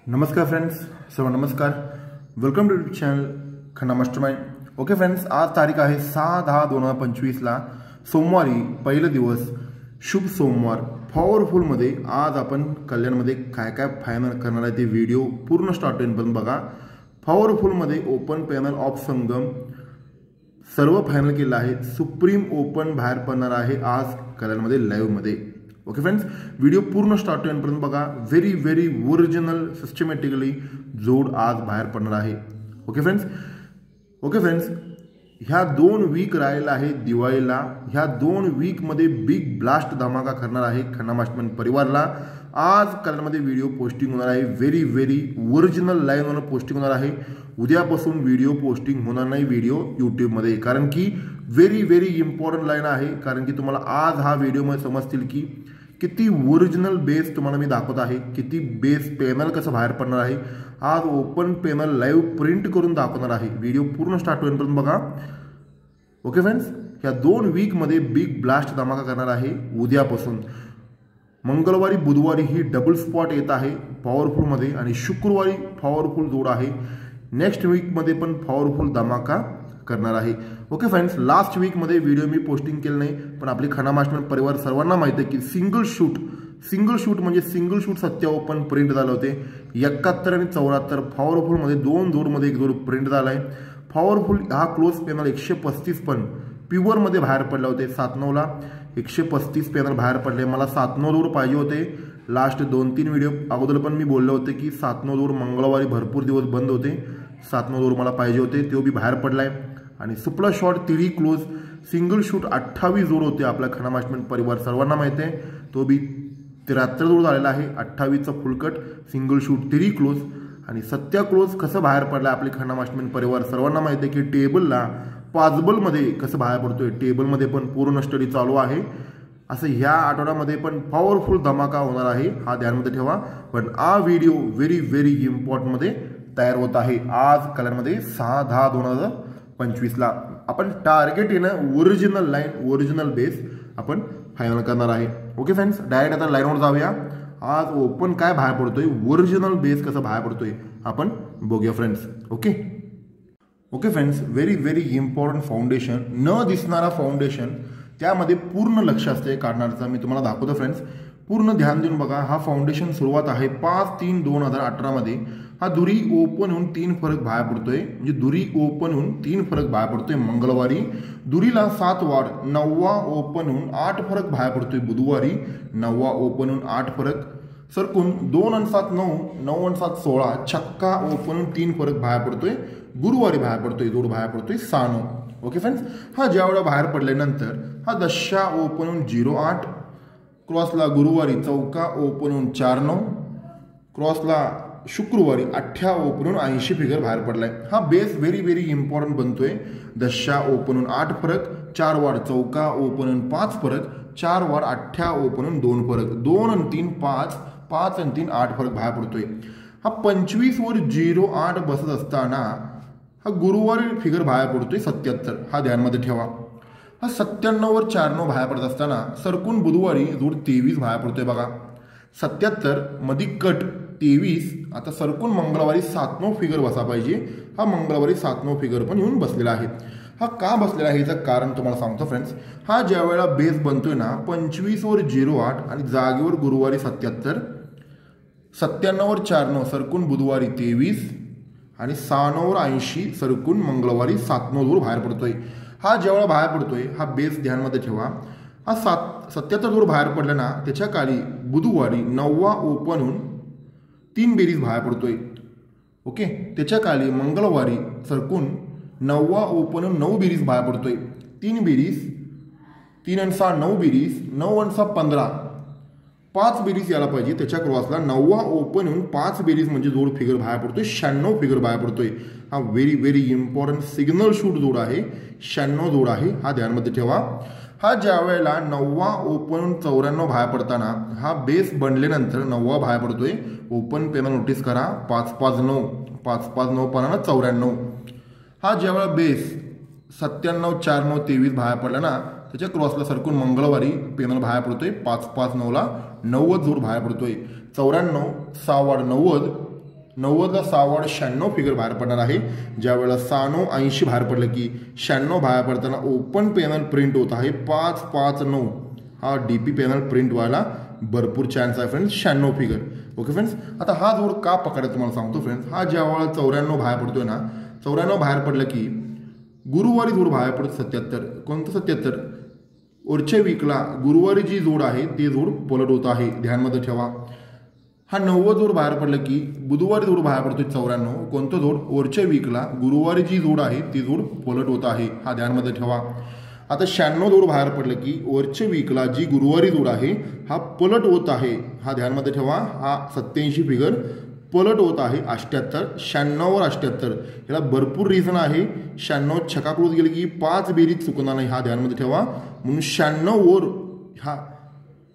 नमस्कार फ्रेंड्स, सर्व नमस्कार. Welcome to YouTube channel Khanna mastermind. Okay friends, आज तारीख आहे 6/10/2025 सोमवारी, पहिला दिवस, शुभ सोमवार. पॉवरफुलमध्ये आज आपण कल्याणमध्ये काय काय फायनल करणार आहे ते व्हिडिओ पूर्ण स्टार्ट पण बघा. पॉवरफुलमध्ये ओपन पॅनल ऑफ संगम सर्व फायनल केलं आहे. सुप्रीम ओपन बाहेर पडणार आहे आज कल्याणमध्ये लाईव्हमध्ये. ओके फ्रेंड्स, व्हिडिओ पूर्ण स्टार्ट पर्यंत बघा. व्हेरी ओरिजिनल सिस्टमॅटिकली जोड आज बाहेर पडणार आहे. ओके फ्रेंड्स, ह्या 2 वीक राहिला आहे दिवाळीला. ह्या 2 वीकमध्ये बिग ब्लास्ट धमाका करणार आहे खन्ना मास्टरमाइंड परिवारला. आज कल्याणमध्ये व्हिडिओ पोस्टिंग होणार आहे. व्हेरी ओरिजिनल लाईव्हवर पोस्टिंग होणार आहे. उद्यापासून व्हिडिओ पोस्टिंग होणार नाही व्हिडिओ यूट्यूबमध्ये, कारण की व्हेरी इम्पॉर्टंट लाईन आहे. कारण की तुम्हाला आज हा व्हिडिओमध्ये समजतील की किती ओरिजिनल बेस तुम्हाला मी दाखवत आहे, किती बेस पॅनल कसं बाहेर पडणार आहे. आज ओपन पॅनल लाईव्ह प्रिंट करून दाखवणार आहे. व्हिडिओ पूर्ण स्टार्ट होईपर्यंत बघा. ओके फ्रेंड्स, ह्या 2 वीकमध्ये बिग ब्लास्ट धमाका करणार आहे. उद्यापासून मंगळवारी बुधवारी ही डबल स्पॉट येत आहे पॉवरफुलमध्ये आणि शुक्रवारी पॉवरफुल जोड आहे. नेक्स्ट वीकमध्ये पण पॉवरफुल धमाका करणार आहे. ओके फ्रेंड्स, लास्ट वीकमध्ये व्हिडिओ मी पोस्टिंग केलं नाही, पण आपली खन्ना मास्टरमाइंड परिवार सर्वांना माहिती आहे की सिंगल शूट म्हणजे सिंगल शूट सत्य ओपन प्रिंट झालं होते. 71 आणि 74 पॉवरफुलमध्ये 2 जोडमध्ये एक जोड प्रिंट झाला आहे. पॉवरफुल हा क्लोज पॅनल 135 पण प्युअरमध्ये बाहेर पडले होते. 7/9ला 135 पॅनल बाहेर पडले. मला 7/9 जोड पाहिजे होते. लास्ट 2-3 व्हिडिओ अगोदर पण मी बोलले होते की 7/9 जोड मंगळवारी भरपूर दिवस बंद होते. 7/9 जोड मला पाहिजे होते, तो बी बाहेर पडलाय. आणि सुपला शॉर्ट 3 क्लोज सिंगल शूट 28 जोड होते आपल्या खन्ना मास्टरमाइंड परिवार सर्वांना माहिती आहे. तो बी 73 जोड झालेला आहे. 28चा फुलकट सिंगल शूट 3 क्लोज आणि सत्या क्लोज कसं बाहेर पडला आपली खन्ना मास्टरमाइंड परिवार सर्वांना माहिती आहे की टेबलला पाचबलमध्ये कसं बाहेर पडतोय. टेबलमध्ये पण पूर्ण स्टडी चालू आहे. असं ह्या आठवड्यामध्ये पण पॉवरफुल धमाका होणार आहे, हा ध्यानमध्ये ठेवा. पण हा व्हिडिओ व्हेरी इम्पॉर्टंटमध्ये तयार होत आहे. आज कलरमध्ये 6/10/2025 आपण टार्गेट येणं ओरिजिनल लाईन ओरिजिनल बेस आपण फायनल करणार आहे. ओके फ्रेंड्स, डायरेक्ट आता लाईनवर जाऊया. आज ओपन काय बाहेर पडतोय, ओरिजिनल बेस कसं बाहेर पडतोय आपण बघूया friends. Okay friends, very important foundation, न दिसणारा फाउंडेशन, त्यामध्ये पूर्ण लक्ष असते काढण्याचं. मी तुम्हाला दाखवतो फ्रेंड्स, पूर्ण ध्यान देऊन बघा. हा फाउंडेशन सुरुवात आहे 5/3/2018 हा दुरी ओपन होऊन 3 फरक बाहेर पडतोय. म्हणजे दुरी ओपन होऊन 3 फरक बाहेर पडतोय मंगळवारी. दुरीला 7 वाढ, 9वा ओपन होऊन 8 फरक बाहेर पडतोय बुधवारी. 9वा ओपन होऊन 8 फरक सरकून 2 आणि 7 9, 9 आणि 7 16 छक्का ओपन होऊन 3 फरक बाहेर पडतोय. गुरुवारी बाहेर पडतोय, जोड बाहेर पडतोय 6/9. ओके फ्रेंड्स, हा ज्यावेळेला बाहेर पडल्यानंतर हा दशा ओपन होऊन 0/8 क्रॉसला गुरुवारी चौका ओपन होऊन 4/9 क्रॉसला शुक्रवारी 8 ओपन होऊन 80 फिगर बाहेर पडलाय. हा बेस व्हेरी इम्पॉर्टंट बनतोय. दशा ओपन होऊन 8 फरक, 4 वाढ चौका ओपन होऊन 5 फरक, 4 वाढ 8 ओपन होऊन 2 फरक, 2 आणि 3 5, 5 आणि 3 8 फरक बाहेर पडतोय. हा 25 वर 0/8 बसत असताना हा गुरुवारी फिगर बाहेर पडतोय 77. हा ध्यानमध्ये ठेवा. हा 97 वर 4/9 बाहेर पडत असताना सरकून बुधवारी जोड 23 बाहेर पडतोय बघा. 77 मध्ये कट 23. आता सरकून मंगळवारी 7/9 फिगर बसा पाहिजे. हा मंगळवारी 7/9 फिगर पण येऊन बसलेला आहे. हा का बसलेला आहे याचं कारण तुम्हाला सांगतो फ्रेंड्स. हा ज्या वेळेला बेस बनतोय ना 25 वर 0/8 आणि जागेवर गुरुवारी 77, 97 वर 4/9 सरकून बुधवारी 23 आणि 6/9 वर 80 सरकून मंगळवारी 7/9 वर बाहेर पडतोय. हा ज्यावेळेला बाहेर पडतोय हा बेस ध्यानमध्ये ठेवा. हा 77 जोड बाहेर पडला ना त्याच्या खाली बुधवारी 9वा ओपन होऊन 3 बेरीज बाहेर पडतोय. ओके, त्याच्या खाली मंगळवारी सरकून 9वा ओपन होऊन 9 बेरीज बाहेर पडतोय. 3 बेरीज, 3 आणि 6 9 बेरीज, 9 आणि 6 15, 5 बेरीज यायला पाहिजे. त्याच्या क्रॉसला 9वा ओपन होऊन 5 बेरीज म्हणजे जोड फिगर बाहेर पडतोय. 96 फिगर बाहेर पडतोय. हा व्हेरी इम्पॉर्टंट सिग्नल शूट जोड आहे. 96 जोड आहे, हा ध्यानमध्ये ठेवा. हा ज्या वेळेला 9वा ओपन होऊन 94 बाहेर पडताना हा बेस बनल्यानंतर 9वा बाहेर पडतोय. ओपन पॅनल नोटीस करा 5/5/9, 5/5/9 पाना 94. हा ज्यावेळेला बेस 97 4/9 23 बाहेर पडला ना त्याच्या क्रॉसला सरकून मंगळवारी पॅनल बाहेर पडतोय. 5/5/9ला 90 जोड बाहेर पडतोय. 94 6 वाढ 90 90ला 6 वॉर्ड 96 फिगर बाहेर पडणार आहे. ज्या वेळेला 96 80 बाहेर पडलं की 96 बाहेर पडताना ओपन पॅनल प्रिंट होत आहे 559. हा डीपी पॅनल प्रिंट व्हायला भरपूर चान्स आहे फ्रेंड्स 96 फिगर. ओके फ्रेंड्स, आता हा जोड का पकडायचा तुम्हाला सांगतो फ्रेंड्स. हा ज्या वेळेला 94 बाहेर पडतोय ना, 94 बाहेर पडलं की गुरुवारी जोड बाहेर पडतो 77. कोणतं 77? वरच्या वीकला गुरुवारी जी जोड आहे ते जोड पलट होत आहे, ध्यानमध्ये ठेवा. हा 90 जोड बाहेर पडलं की बुधवारी जोड बाहेर पडतोय 94. कोणतं जोड? वरच्या वीकला गुरुवारी जी जोड आहे ती जोड पलट होत आहे, हा ध्यानमध्ये ठेवा. आता 96 जोड बाहेर पडलं की वरच्या वीकला जी गुरुवारी जोड आहे हा पलट होत आहे, हा ध्यानमध्ये ठेवा. हा 87 फिगर पलट होत आहे 78. 96 वर 78. याला भरपूर रिझन आहे. 96 छक्का क्लोज गेली की 5 बेरीज चुकणार नाही, हा ध्यानमध्ये ठेवा. म्हणून 96 वर हा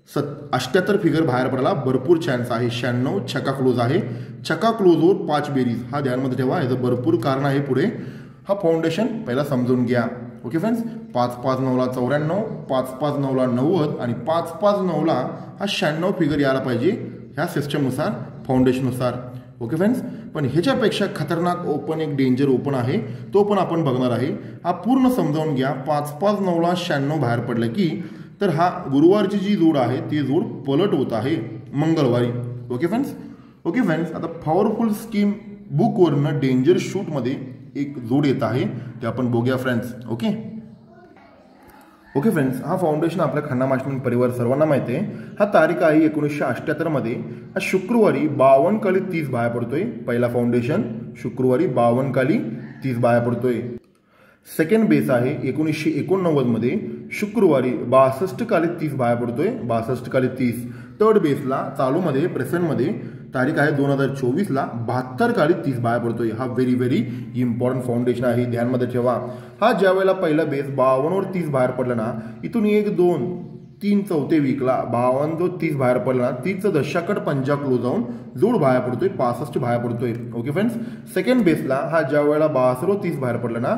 78 फिगर बाहेर पडायला भरपूर चान्स आहे. 96 छक्का क्लोज आहे. छक्का क्लोजवर 5 बेरीज, हा ध्यानमध्ये ठेवा. याचं भरपूर कारण आहे पुढे. हा फाउंडेशन पहिला समजून घ्या. ओके फ्रेंड्स, 559ला 94, 559ला 90 आणि 559ला हा 96 फिगर यायला पाहिजे ह्या सिस्टमनुसार, फाउंडेशननुसार. ओके फ्रेंड्स, पण ह्याच्यापेक्षा खतरनाक ओपन एक डेंजर ओपन आहे, तो पण आपण बघणार आहे. हा पूर्ण समजावून घ्या. 559ला 96 बाहेर पडलं की तर हा गुरुवारची जी जोड आहे ती जोड पलट होत आहे मंगळवारी. Okay friends. ओके फ्रेंड्स, आता पॉवरफुल स्कीम बुकवरनं डेंजर शूटमध्ये एक जोड येत आहे, ते आपण बघूया फ्रेंड्स. ओके फ्रेंड्स, हा फाउंडेशन आपल्या खन्ना मास्टर परिवार सर्वांना माहिती आहे. हा तारीख आहे 1978 मध्ये. हा शुक्रवारी 52 काली 30 बाहेर पडतोय. पहिला फाउंडेशन शुक्रवारी 52 काली 30 बाहेर पडतोय. सेकंड बेस आहे 1989 मध्ये शुक्रवारी 62 काली 30 बाहेर पडतोय, 62 काली 30. थर्ड बेसला चालूमध्ये प्रेझेंटमध्ये तारीख आहे 2024ला 72 काली 30 बाहेर पडतोय. हा व्हेरी व्हेरी इम्पॉर्टंट फाउंडेशन आहे, ध्यानमध्ये ठेवा. हा ज्या वेळेला पहिला बेस 52 वर 30 बाहेर पडला ना, इथून 1 2 3 चौथे वीकला 52 जो 30 बाहेर पडला ना, 30चं दशाकड पंजा क्लोज जाऊन जोड बाहेर पडतोय 65 बाहेर पडतोय. Okay friends. सेकंड बेसला हा ज्या वेळेला 62 30 बाहेर पडला ना,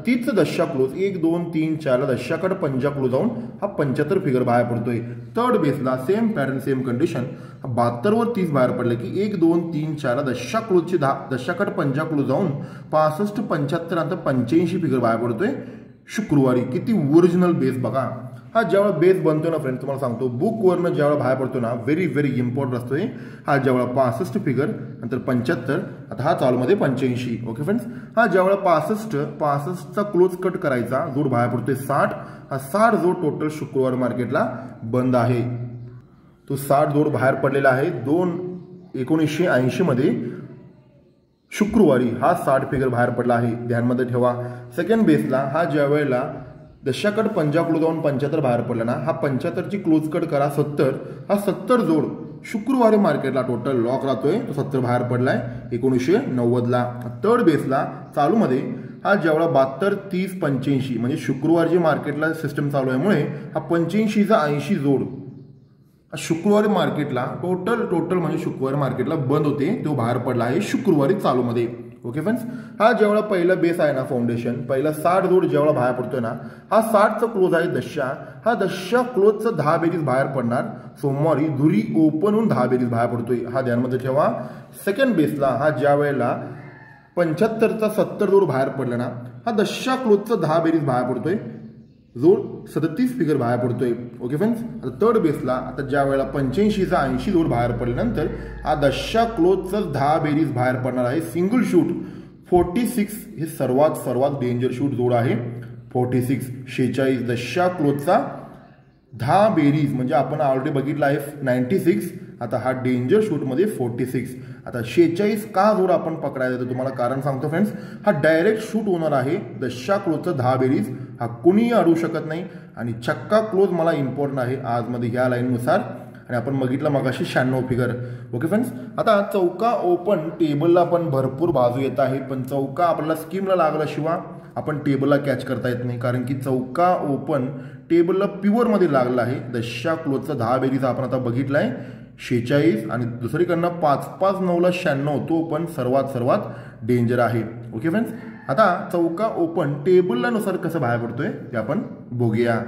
30चं दशा क्लोज 1 2 3 4ला दशाकड पंजा क्लोज जाऊन हा 75 फिगर बाहेर पडतोय. थर्ड बेसला सेम पॅटर्न सेम कंडिशन, 72 वर 30 बाहेर पडलं की 1 2 3 4ला दशा क्लोजची दशाकड पंजा क्लोज जाऊन 65 75 नंतर 85 फिगर बाहेर पडतोय शुक्रवारी. किती ओरिजिनल बेस बघा. हा ज्यावेळेला बेस बनतो ना फ्रेंड्स, तुम्हाला सांगतो बुकवरनं ज्यावेळेला बाहेर पडतो ना, व्हेरी व्हेरी इम्पॉर्टंट असतोय. हा ज्यावेळेला 65 फिगर नंतर 75, आता हा चालूमध्ये 85. Okay friends. हा ज्यावेळेला 65चा क्लोज कट करायचा जोड बाहेर पडतोय 60. हा 60 जोड टोटल शुक्रवार मार्केटला बंद आहे. तो 60 जोड बाहेर पडलेला आहे 1980 मध्ये शुक्रवारी. हा 60 फिगर बाहेर पडला आहे, ध्यानमध्ये ठेवा. सेकंड बेसला हा ज्या वेळेला दशाकड पंजा क्लोज जाऊन 75 बाहेर पडला ना, हा 75ची क्लोज कट करा 70. हा 70 जोड शुक्रवारी मार्केटला टोटल लॉक राहतोय, तो 70 बाहेर पडलाय 1990ला. थर्ड बेसला चालूमध्ये हा जेवढा 72 30 85 म्हणजे शुक्रवारची मार्केटला सिस्टम चालू आहे मुळे हा 85चा 80 जोड शुक्रवारी मार्केटला टोटल म्हणजे शुक्रवारी मार्केटला बंद होते, तो बाहेर पडला आहे शुक्रवारी चालूमध्ये. Okay friends. हा जेवढा पहिला बेस आहे ना फाउंडेशन, पहिला 60 जोड जेवढा बाहेर पडतोय ना, हा 60चा क्लोज आहे 10. हा 10 क्लोजचं 10 बेरीज बाहेर पडणार सोमवारी. धुरी ओपन होऊन 10 बेरीज बाहेर पडतोय, हा ध्यानमध्ये ठेवा. सेकंड बेसला हा ज्या वेळेला 75चा 70 जोड बाहेर पडला ना, हा 10 क्लोजचं 10 बेरीज बाहेर पडतोय, जोड 37 फिगर बाहेर पडतोय. Okay friends. आता थर्ड बेसला आता ज्या वेळेला 85चा 80 जोड बाहेर पडल्यानंतर हा 10 क्लोजचं 10 बेरीज बाहेर पडणार आहे. सिंगल शूट 46 हे सर्वात डेंजर शूट जोड आहे. 46 46 10 क्लोजचा 10 बेरीज म्हणजे आपण ऑलरेडी बघितला आहे 96. आता हा डेंजर शूटमध्ये 46. आता 46 का जोड आपण पकडायचा तर तुम्हाला कारण सांगतो फ्रेंड्स. हा डायरेक्ट शूट होणार आहे 10 क्लोजचं 10 बेरीज, हा कुणीही अडू शकत नाही. आणि छक्का क्लोज मला इम्पॉर्टंट आहे आजमध्ये ह्या लाईननुसार. आणि आपण बघितलं मगाशी 96 फिगर. Okay friends. आता चौका ओपन टेबलला पण भरपूर बाजू येत आहे, पण चौका आपल्याला स्कीमला लागल्याशिवाय आपण टेबलला कॅच करता येत नाही, कारण की चौका ओपन टेबलला प्युअरमध्ये लागला आहे. 10 क्लोजचा 10 बेरीज आपण आता बघितलाय 46 आणि दुसरीकडनं 559ला 96, तो पण सर्वात डेंजर आहे. Okay friends. आता चौका ओपन टेबलला नुसार कसं बाहेर पडतोय ते आपण बघूया.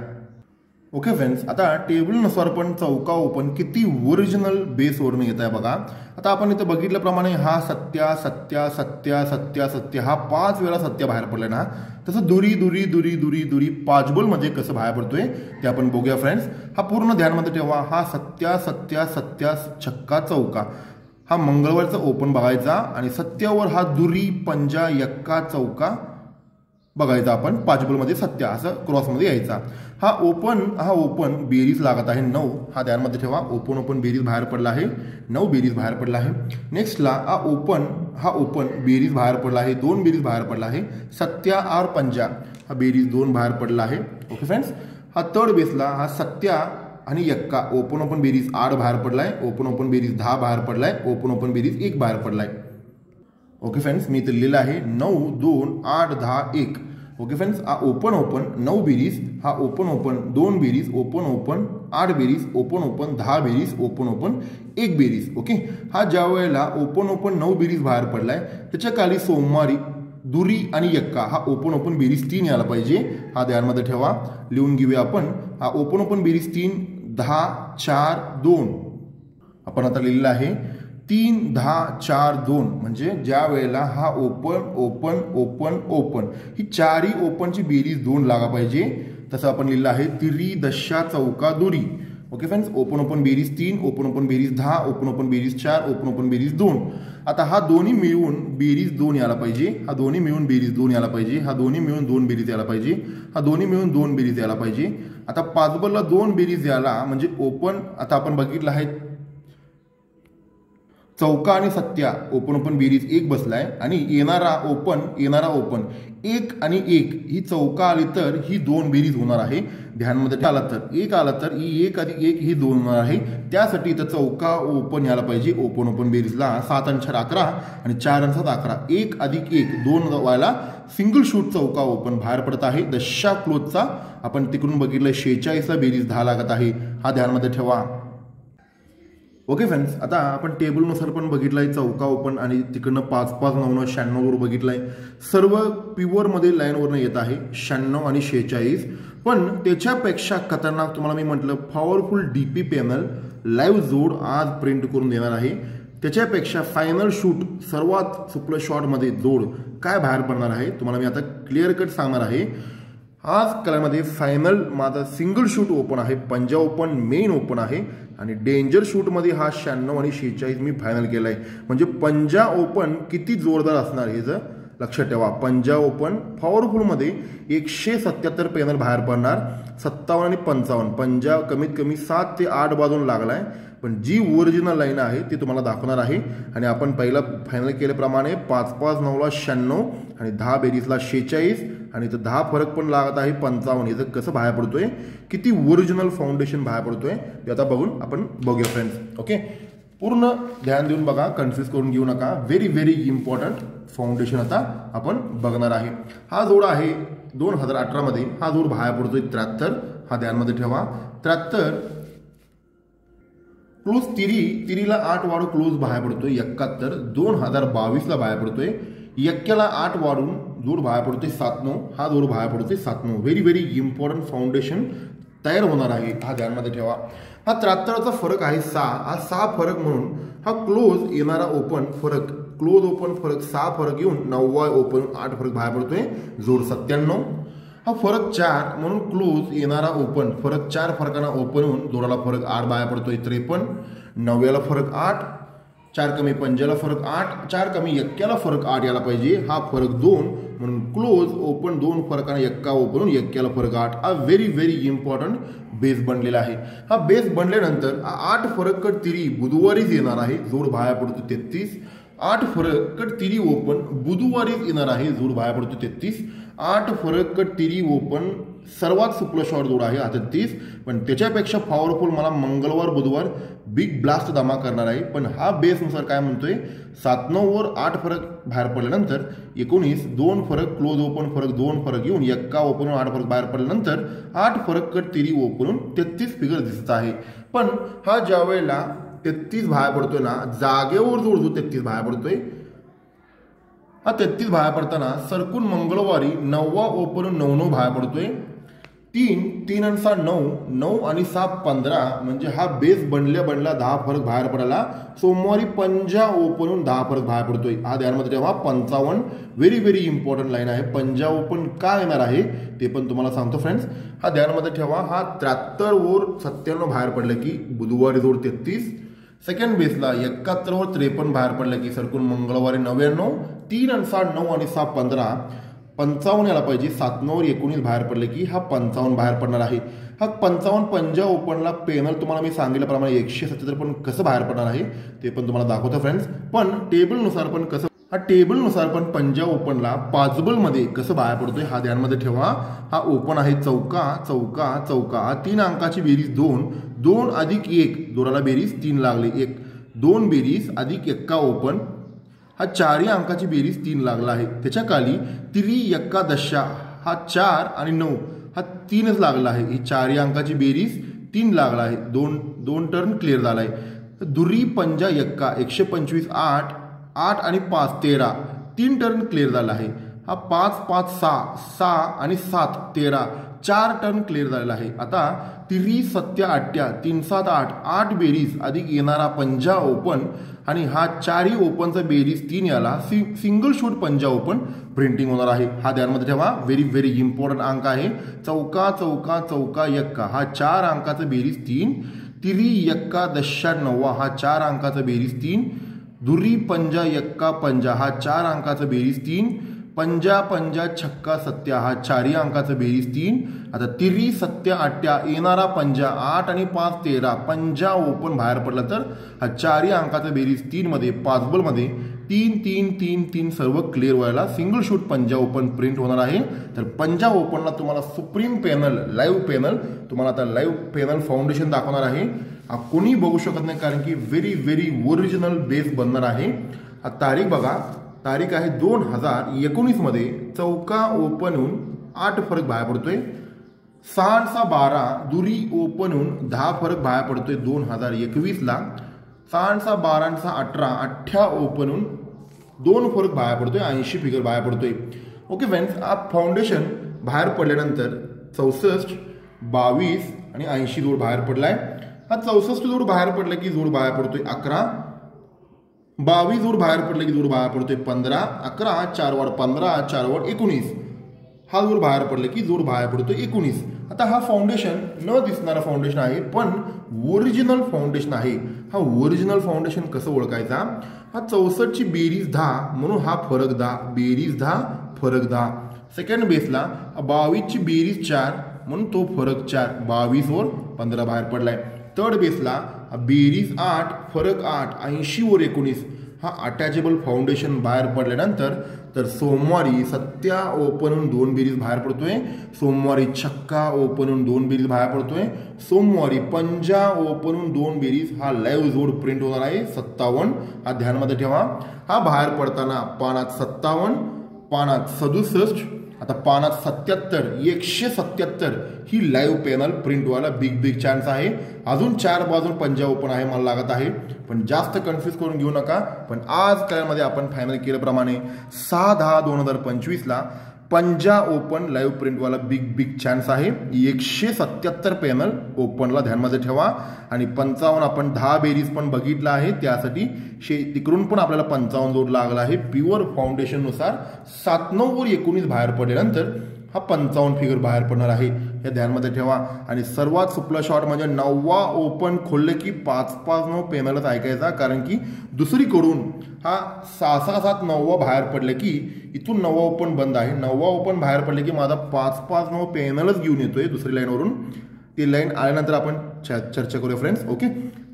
ओके फ्रेंड्स, आता टेबलनुसार पण चौका ओपन किती ओरिजिनल बेसवरून येत आहे बघा. आता आपण इथं बघितल्याप्रमाणे हा सत्या सत्या सत्या सत्या सत्य हा 5 वेळा सत्य बाहेर पडलाय ना, तसं दुरी दुरी दुरी दुरी दुरी पाचबोलमध्ये कसं बाहेर पडतोय ते आपण बघूया फ्रेंड्स. हा पूर्ण ध्यानमध्ये ठेवा. हा सत्या सत्या सत्या छक्का चौका हा मंगळवारचा ओपन बघायचा आणि सत्यावर हा दुरी पंजा यक्का चौका बघायचा आपण. पाचबोलमध्ये सत्या असं क्रॉसमध्ये यायचा. हा ओपन बेरीज लागत आहे 9. हा ध्यानमध्ये ठेवा. ओपन बेरीज बाहेर पडला आहे 9 बेरीज बाहेर पडला आहे. नेक्स्टला हा ओपन बेरीज बाहेर पडला आहे 2 बेरीज बाहेर पडला आहे. सत्या और पंजा हा बेरीज 2 बाहेर पडला आहे. ओके फ्रेंड्स, हा थर्ड बेसला हा सत्या आणि यक्का ओपन बेरीज 8 बाहेर पडलाय. ओपन बेरीज 10 बाहेर पडलाय. ओपन बेरीज 1 बाहेर पडलाय. ओके फ्रेंड्स, मी इथे लिहिलं आहे 9 2 8 10 1. ओके फ्रेंड्स, हा ओपन 9 बेरीज, हा ओपन 2 बेरीज, ओपन 8 बेरीज, ओपन 10 बेरीज, ओपन 1 बेरीज. ओके, हा ज्या वेळेला ओपन 9 बेरीज बाहेर पडलाय त्याच्या खाली सोमवारी दुरी आणि यक्का हा ओपन बेरीज 3 यायला पाहिजे. हा ध्यानमध्ये ठेवा. लिहून घेऊया आपण. हा ओपन बेरीज 3 10 4 2 आपण आता लिहिलेला आहे 3 10 4 2 म्हणजे ज्या वेळेला हा ओपन ही चारही ओपनची बेरीज 2 लागा पाहिजे. तसं आपण लिहिलं आहे तिरी दशा चौका दुरी. ओके फ्रेंड्स, ओपन बेरीज 3, ओपन बेरीज 10, ओपन बेरीज 4, ओपन बेरीज 2. आता हा दोन्ही मिळून बेरीज 2 यायला पाहिजे. हा दोन्ही मिळून बेरीज 2 यायला पाहिजे. हा दोन्ही मिळून 2 बेरीज यायला पाहिजे. हा दोन्ही मिळून 2 बेरीज यायला पाहिजे. आता पाचबलला 2 बेरीज यायला म्हणजे ओपन. आता आपण बघितलं आहे चौका आणि सत्या ओपन बेरीज 1 बसलाय आणि येणारा ओपन 1 आणि 1 ही चौका आली तर ही 2 बेरीज होणार आहे. ध्यानमध्ये आला तर 1 आला तर ही 1 अधिक 1 ही 2 होणार आहे. त्यासाठी इथं चौका ओपन यायला पाहिजे. ओपन बेरीजला 7 आणि 4 11 आणि 4 आणि 7 11. 1 अधिक 1 2 व्हायला सिंगल शूट चौका ओपन बाहेर पडत आहे. दशा क्लोजचा आपण तिकडून बघितलं 46ला बेरीज 10 लागत आहे. हा ध्यानमध्ये ठेवा. ओके फ्रेंड्स, आता आपण टेबलनुसार पण बघितलंय चौका ओपन आणि तिकडनं 5 5 9 9 96 वर बघितलंय. सर्व प्युअरमध्ये लाईनवरनं येत आहे 96 आणि 46. पण त्याच्यापेक्षा खतरनाक तुम्हाला मी म्हटलं पॉवरफुल डीपी पॅनल लाईव्ह जोड आज प्रिंट करून देणार आहे. त्याच्यापेक्षा फायनल शूट सर्वात सुपर शॉटमध्ये जोड काय बाहेर पडणार आहे तुम्हाला मी आता क्लिअर कट सांगणार आहे. आज कलरमध्ये फायनल माझा सिंगल शूट ओपन आहे. पंजा ओपन मेन ओपन आहे आणि डेंजर शूटमध्ये हा 96 आणि 46 मी फायनल केला आहे. म्हणजे पंजा ओपन किती जोरदार असणार हे जर लक्षात ठेवा. पंजा ओपन पॉवरफुलमध्ये 177 पॅनल बाहेर पडणार. 57 आणि 55 पंजा कमीत कमी 7 ते 8 बाजून लागलाय. पण जी ओरिजिनल लाईन आहे ती तुम्हाला दाखवणार आहे. आणि आपण पहिला फायनल केल्याप्रमाणे 5 5 9ला 96 आणि 10 बेरीजला 46 आणि इथं 10 फरक पण लागत आहे 55. याचं कसं बाहेर पडतोय, किती ओरिजिनल फाउंडेशन बाहेर पडतोय ते आता बघून आपण बघूया फ्रेंड्स. ओके, पूर्ण ध्यान देऊन बघा, कन्फ्यूज करून घेऊ नका. व्हेरी व्हेरी इम्पॉर्टंट फाउंडेशन आता आपण बघणार आहे. हा जोड आहे 2018 मध्ये. हा जोड बाहेर पडतोय 73. हा ध्यानमध्ये ठेवा. 73 क्लोज तिरीला 8 वाढून क्लोज बाहेर पडतोय 71. 2022ला बाहेर पडतोय. यक्क्याला 8 वाढून जोड बाहेर पडतोय 79. हा जोड बाहेर पडतोय 79. व्हेरी व्हेरी इम्पॉर्टंट फाउंडेशन तयार होणार आहे. हा ध्यानमध्ये ठेवा. हा 73चा फरक आहे 6. हा 6 फरक म्हणून हा क्लोज येणारा ओपन फरक, क्लोज ओपन फरक 6 फरक येऊन 9 ओपन 8 फरक बाहेर पडतोय जोड 97. हा फरक 4 म्हणून क्लोज येणारा ओपन फरक 4 फरकांना ओपन होऊन जोडाला फरक 8 बाहेर पडतोय 53. 9व्याला फरक 8, 4 कमी पंजाला फरक 8, 4 कमी यक्क्याला फरक 8 यायला पाहिजे. हा फरक 2 म्हणून क्लोज ओपन 2 फरकांना यक्का ओपन होऊन यक्क्याला फरक 8. हा व्हेरी व्हेरी इम्पॉर्टंट बेस बनलेला आहे. हा बेस बनल्यानंतर 8 फरक कट तिरी बुधवारीच येणार आहे. जोड बाहेर पडतो 33. 8 फरक कट तिरी ओपन बुधवारीच येणार आहे. जोड बाहेर पडतो 33. 8 फरक कट तिरी ओपन सर्वात सुपर शॉट जोड आहे 38. पण त्याच्यापेक्षा पॉवरफुल मला मंगळवार बुधवार बिग ब्लास्ट धमा करणार आहे. पण हा बेसनुसार काय म्हणतोय 97 वर 8 फरक बाहेर पडल्यानंतर 19 2 फरक क्लोज ओपन फरक 2 फरक येऊन यक्का ओपन 8 फरक बाहेर पडल्यानंतर 8 फरक कट तिरी ओपन 33 फिगर दिसत आहे. पण हा ज्या वेळेला 33 बाहेर पडतोय ना, जागेवर जोड जो 33 बाहेर पडतोय, हा 33 बाहेर पडताना सरकून मंगळवारी 9 ओपन 9 बाहेर पडतोय. तीन आणि 6 9, 9 आणि 6 15, म्हणजे हा बेस बनल्या 10 फरक बाहेर पडायला. सोमवारी पंजा ओपनहून 10 फरक बाहेर पडतोय. हा ध्यानमध्ये ठेवा. 55 व्हेरी व्हेरी इम्पॉर्टंट लाईन आहे. पंजा ओपन काय येणार आहे ते पण तुम्हाला सांगतो फ्रेंड्स. हा ध्यानमध्ये ठेवा. हा 73 वर 97 बाहेर पडलं की बुधवारी जोड 33. सेकंड बेसला 71 वर 53 बाहेर पडलं की सरकून मंगळवारी 99. 3 आणि 6 9 आणि 6 15, 55 यायला पाहिजे. 7 वर 19 बाहेर पडले की हा 55 बाहेर पडणार आहे. हा 55 पंजा ओपनला पेनल तुम्हाला मी सांगितल्याप्रमाणे 177 पण कसं बाहेर पडणार आहे ते पण तुम्हाला दाखवतो फ्रेंड्स. पण टेबलनुसार पण कसं, हा टेबलनुसार पण पंजा ओपनला पाचबलमध्ये कसं बाहेर पडतोय हा ध्यानमध्ये ठेवा. हा ओपन आहे चौका चौका चौका. हा 3 अंकाची बेरीज 2, 2 अधिक 1 दोराला बेरीज 3 लागली. 1 2 बेरीज अधिक 1 ओपन. हा 4 अंकाची बेरीज 3 लागला आहे. त्याच्या खाली तिरी एकादशा, हा 4 आणि 9 हा 3च लागला आहे. ही 4 अंकाची बेरीज 3 लागला आहे. दोन टर्न क्लिअर झाला आहे. दुरी पंजा 125 8, 8 आणि 5 13, 3 टर्न क्लिअर झाला आहे. हा 5 5 6, 6 आणि 7 13, 4 टर्न क्लिअर झालेला आहे. आता तिरी सत्या 8, 3 7 8, 8 बेरीज अधिक येणारा पंजा ओपन आणि हा 4 ओपनचा बेरीज 3 याला सिंगल शूट पंजा ओपन प्रिंटिंग होणार आहे. हा ध्यानमध्ये ठेवा. व्हेरी व्हेरी इम्पॉर्टंट अंक आहे. चौका चौका चौका 1, हा 4 अंकाचा बेरीज 3. तिरी एकादशा 9, हा 4 अंकाचा बेरीज 3. दुरी पंजा 1 पंजा, हा 4 अंकाचा बेरीज 3. पंजा पंजा छक्का सत्या, हा 4 अंकाचा बेरीज 3. आता तिरी सत्या 8 येणारा पंजा 8 आणि 5 13, पंजा ओपन बाहेर पडला तर हा 4 अंकाचा बेरीज 3 मध्ये पाचबलमध्ये 3 3 3 3 सर्व क्लिअर व्हायला सिंगल शूट पंजा ओपन प्रिंट होणार आहे. तर पंजा ओपनला तुम्हाला सुप्रीम पॅनल लाईव्ह पॅनल तुम्हाला आता लाईव्ह पॅनल फाउंडेशन दाखवणार आहे. कोणी बघू शकत नाही कारण की व्हेरी व्हेरी ओरिजिनल बेस बनणार आहे. तारीख बघा. तारीख आहे 2019 मध्ये. चौका ओपनहून 8 फरक बाहेर पडतोय. 6 12 दुरी ओपनहून 10 फरक बाहेर पडतोय 2021 ला. 6 12 18, 8 ओपनहून 2 फरक बाहेर पडतोय. 80 फिगर बाहेर पडतोय. ओके फ्रेंड्स, हा फाउंडेशन बाहेर पडल्यानंतर 64 22 आणि 80 जोड बाहेर पडलाय. हा 64 जोड बाहेर पडला की जोड बाहेर पडतोय 11. 22 जोड बाहेर पडले की जोड बाहेर पडतोय 15. 11 4 वाढ 15, 4 वाढ 19, हा जोड बाहेर पडले की जोड बाहेर पडतोय 19. आता हा फाउंडेशन न दिसणारा फाउंडेशन आहे पण ओरिजिनल फाउंडेशन आहे. हा ओरिजिनल फाउंडेशन कसं ओळखायचा. हा 64 ची बेरीज 10 म्हणून हा फरक 10, बेरीज 10 फरक 10. सेकंड बेसला 22 ची बेरीज 4 म्हणून तो फरक 4, 22 वर 15 बाहेर पडलाय. थर्ड बेसला बेरीज 8 फरक 8, 80 वर 19, हा अटॅचेबल फाउंडेशन बाहेर पडल्यानंतर तर सोमवारी सत्या ओपनहून 2 बेरीज बाहेर पडतोय. सोमवारी छक्का ओपनहून 2 बेरीज बाहेर पडतोय. सोमवारी पंजा ओपनहून 2 बेरीज हा लाईव्ह जोड प्रिंट होणार आहे 57. हा ध्यानमध्ये ठेवा. हा बाहेर पडताना पानात 57, पानात 67, आता पानात 77, 177 ही लाईव्ह पॅनल प्रिंट व्हायला बिग चान्स आहे. अजून 4 बाजून पंजा ओपन आहे मला लागत आहे पण जास्त कन्फ्यूज करून घेऊ नका. पण आज कालमध्ये आपण फायनल केल्याप्रमाणे 6/10/2025 ला पंजा ओपन लाईव्ह प्रिंट वाला बिग चान्स आहे. 177 पॅनल ओपनला ध्यानमध्ये ठेवा. आणि 55 आपण 10 बेरीज पण बघितला आहे त्यासाठी तिकडून पण आपल्याला 55 जोड लागला आहे. प्युअर फाउंडेशन नुसार 7/9 वर 19 बाहेर पडल्यानंतर हा 55 फिगर बाहेर पडणार आहे. हे ध्यानमध्ये ठेवा. आणि सर्वात सोपला शॉट म्हणजे 9वा ओपन खोलले की 5-5-9 पॅनलच ऐकायचा कारण की दुसरीकडून हा 6-6-7 9वा बाहेर पडले की इथून 9वा ओपन बंद आहे. 9वा ओपन बाहेर पडले की माझा 5-5-9 पॅनलच घेऊन येतोय दुसरी लाईनवरून. ती लाईन आल्यानंतर आपण चर्चा करूया फ्रेंड्स. ओके,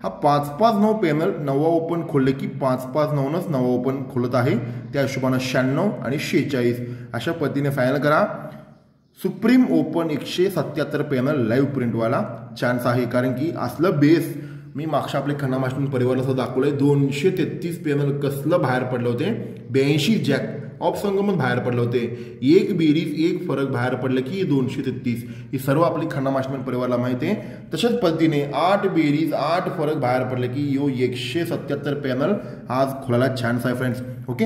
हा 5-5-9 पॅनल 9वा ओपन खोलले की 5-5-9नच 9वा ओपन खोलत आहे. त्या हिशोबानं 96 आणि 46 अशा पद्धतीने फायनल करा. Supreme open 177 panel live print व्हायला चान्स आहे कारण की असलं बेस मी मागच्या आपले खन्ना मास्टर परिवाराला सुद्धा दाखवलंय. 233 पॅनल कसलं बाहेर पडले होते. 82 जॅक ऑफ संगमत बाहेर पडले होते. 1 बेरीज 1 फरक बाहेर पडले की 233. ही सर्व आपली खन्ना मास्टर परिवाराला माहिती आहे. तशाच पद्धतीने 8 बेरीज 8 फरक बाहेर पडले की 177 पॅनल आज खोलायला चान्स आहे फ्रेंड्स. ओके,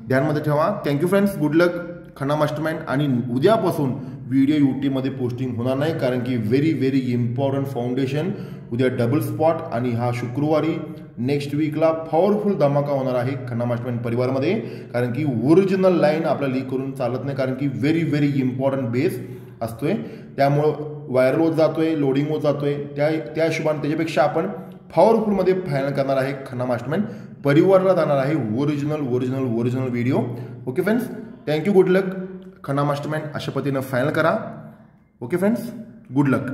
ध्यानमध्ये ठेवा. Thank you friends. Good luck Khanna mastermind. आणि उद्यापासून व्हिडिओ यूट्यूबमध्ये पोस्टिंग होणार नाही, कारण की व्हेरी इम्पॉर्टंट फाउंडेशन उद्या डबल स्पॉट आणि हा शुक्रवारी नेक्स्ट वीकला पॉवरफुल धमाका होणार आहे खन्ना मास्टरमाइंड परिवारमध्ये, कारण की ओरिजिनल लाईन आपल्याला लीक करून चालत नाही, कारण की व्हेरी इम्पॉर्टंट बेस असतोय, त्यामुळं व्हायरल होत जातोय, लोडिंग होत जातोय, त्या हिशोबाने त्याच्यापेक्षा आपण पॉवरफुलमध्ये फायनल करणार आहे खन्ना मास्टरमाइंड परिवारला जाणार आहे original video. Okay friends, thank you, good luck. Khanna mastermind अशा पद्धतीनं फायनल करा. ओके फ्रेंड्स, गुड लक.